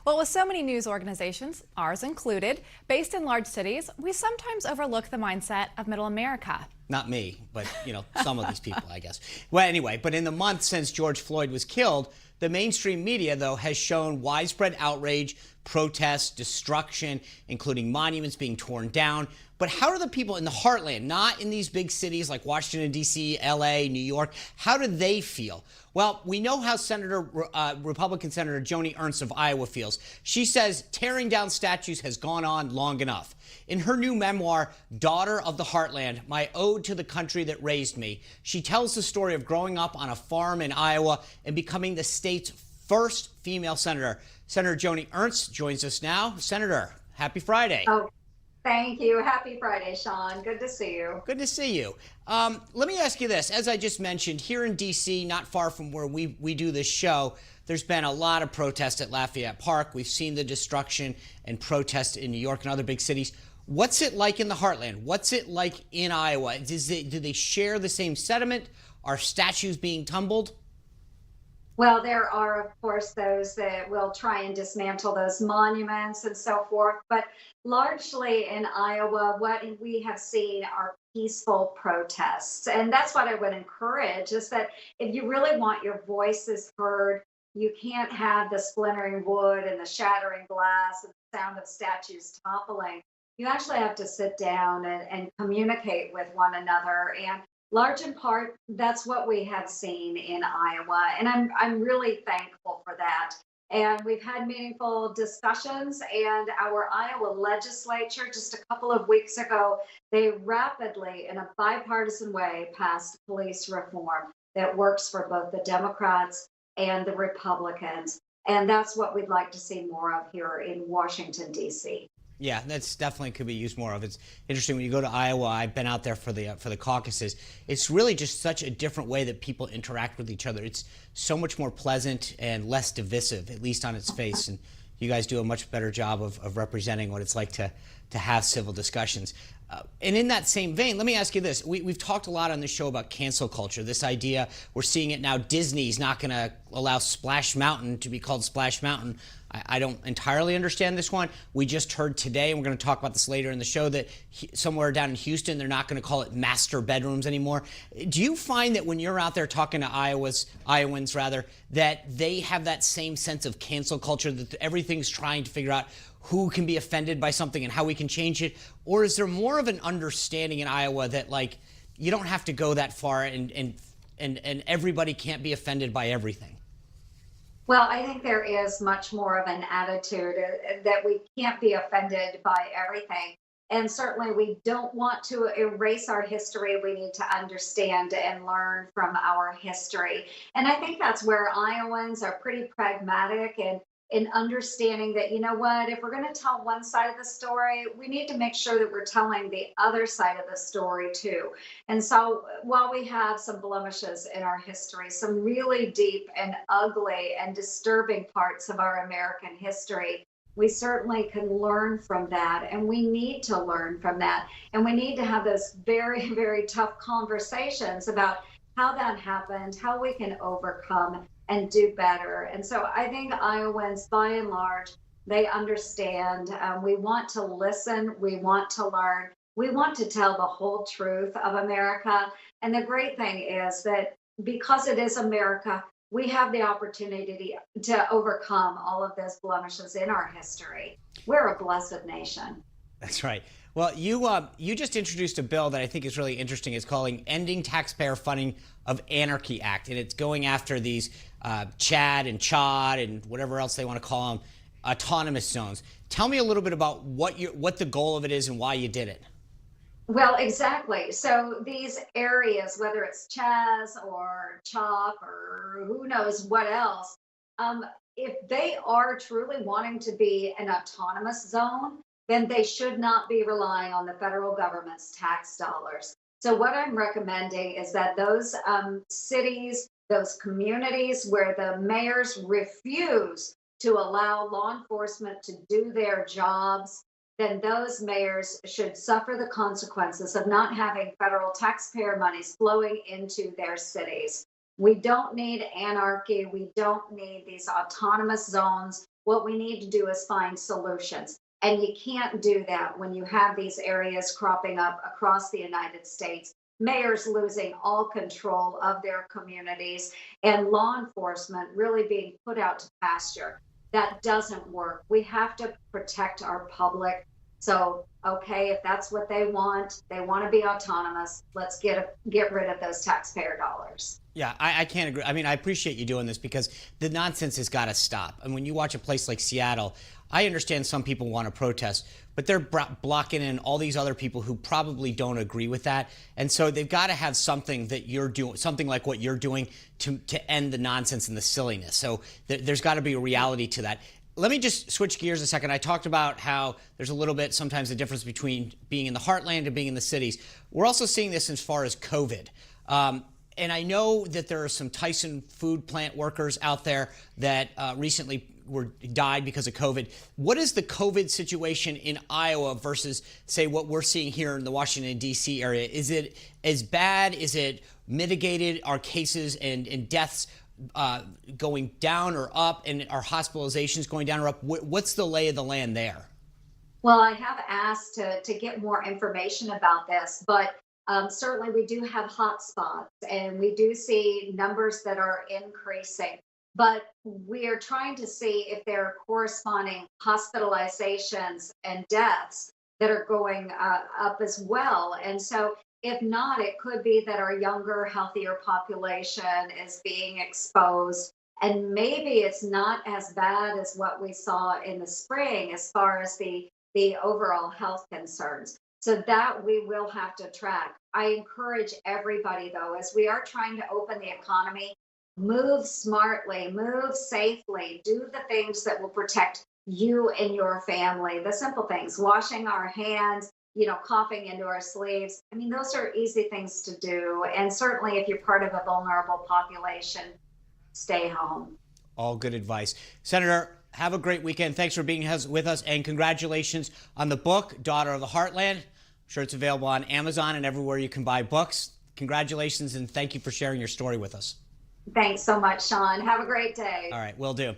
Well, with so many news organizations, ours included, based in large cities, we sometimes overlook the mindset of middle America. Not me, but, some of these people, I guess. Well, anyway, but in the month since George Floyd was killed, the mainstream media, though, has shown widespread outrage, protests, destruction, including monuments being torn down. But how do the people in the heartland, not in these big cities like Washington, D.C., L.A., New York, how do they feel? Well, we know how Republican Senator Joni Ernst of Iowa feels. She says tearing down statues has gone on long enough. In her new memoir, Daughter of the Heartland, My Ode to the Country That Raised Me, she tells the story of growing up on a farm in Iowa and becoming the state's first female senator. Senator Joni Ernst joins us now. Senator, happy Friday. Oh, thank you. Happy Friday, Sean. Good to see you. Good to see you. Let me ask you this. As I just mentioned, here in D.C., not far from where we do this show, there's been a lot of protests at Lafayette Park. We've seen the destruction and protests in New York and other big cities. What's it like in the heartland? What's it like in Iowa? Do they share the same sentiment? Are statues being tumbled? Well, there are, of course, those that will try and dismantle those monuments and so forth. But largely in Iowa, what we have seen are peaceful protests. And that's what I would encourage, is that if you really want your voices heard, you can't have the splintering wood and the shattering glass and the sound of statues toppling. You actually have to sit down and communicate with one another. And large in part, that's what we have seen in Iowa. And I'm really thankful for that. And we've had meaningful discussions, and our Iowa legislature just a couple of weeks ago, they rapidly, in a bipartisan way, passed police reform that works for both the Democrats and the Republicans. And that's what we'd like to see more of here in Washington, D.C. Yeah, that's definitely could be used more of. It's interesting when you go to Iowa. I've been out there for the caucuses. It's really just such a different way that people interact with each other. It's so much more pleasant and less divisive, at least on its face. And you guys do a much better job of representing what it's like to have civil discussions. And in that same vein, let me ask you this. We've talked a lot on this show about cancel culture, this idea. We're seeing it now. Disney's not going to allow Splash Mountain to be called Splash Mountain. I don't entirely understand this one. We just heard today, and we're going to talk about this later in the show, that somewhere down in Houston, they're not going to call it master bedrooms anymore. Do you find that when you're out there talking to Iowans, that they have that same sense of cancel culture, that everything's trying to figure out who can be offended by something and how we can change it? Or is there more of an understanding in Iowa that, like, you don't have to go that far and everybody can't be offended by everything? Well, I think there is much more of an attitude that we can't be offended by everything. And certainly we don't want to erase our history. We need to understand and learn from our history. And I think that's where Iowans are pretty pragmatic and in understanding that, you know what, if we're going to tell one side of the story, we need to make sure that we're telling the other side of the story too. And so while we have some blemishes in our history, some really deep and ugly and disturbing parts of our American history, we certainly can learn from that, and we need to learn from that. And we need to have those very, very tough conversations about how that happened, how we can overcome and do better. And so I think Iowans, by and large, they understand. We want to listen. We want to learn. We want to tell the whole truth of America. And the great thing is that because it is America, we have the opportunity to overcome all of those blemishes in our history. We're a blessed nation. That's right. Well, you just introduced a bill that I think is really interesting. It's calling Ending Taxpayer Funding of Anarchy Act, and it's going after these Chad and Chad and whatever else they want to call them, autonomous zones. Tell me a little bit about what the goal of it is and why you did it. Well, exactly. So these areas, whether it's Chaz or CHOP or who knows what else, if they are truly wanting to be an autonomous zone, then they should not be relying on the federal government's tax dollars. So what I'm recommending is that those cities, those communities where the mayors refuse to allow law enforcement to do their jobs, then those mayors should suffer the consequences of not having federal taxpayer monies flowing into their cities. We don't need anarchy. We don't need these autonomous zones. What we need to do is find solutions. And you can't do that when you have these areas cropping up across the United States, mayors losing all control of their communities, and law enforcement really being put out to pasture. That doesn't work. We have to protect our public. So, okay, if that's what they want to be autonomous. Let's get rid of those taxpayer dollars. Yeah, I can't agree. I mean, I appreciate you doing this because the nonsense has got to stop. And when you watch a place like Seattle, I understand some people want to protest, but they're blocking in all these other people who probably don't agree with that. And so they've got to have something that you're doing, something like what you're doing to end the nonsense and the silliness. So there's got to be a reality to that. Let me just switch gears a second. I talked about how there's a little bit sometimes a difference between being in the heartland and being in the cities. We're also seeing this as far as COVID. And I know that there are some Tyson food plant workers out there that recently died because of COVID. What is the COVID situation in Iowa versus, say, what we're seeing here in the Washington, D.C. area? Is it as bad? Is it mitigated? Are cases and deaths going down or up? And are hospitalizations going down or up? What's the lay of the land there? Well, I have asked to get more information about this, but certainly we do have hot spots and we do see numbers that are increasing. But we are trying to see if there are corresponding hospitalizations and deaths that are going up as well. And so if not, it could be that our younger, healthier population is being exposed. And maybe it's not as bad as what we saw in the spring as far as the overall health concerns. So that we will have to track. I encourage everybody, though, as we are trying to open the economy, move smartly, move safely, do the things that will protect you and your family. The simple things, washing our hands, coughing into our sleeves. I mean, those are easy things to do. And certainly if you're part of a vulnerable population, stay home. All good advice. Senator, have a great weekend. Thanks for being with us, and congratulations on the book, Daughter of the Heartland. I'm sure it's available on Amazon and everywhere you can buy books. Congratulations, and thank you for sharing your story with us. Thanks so much, Sean. Have a great day. All right, will do.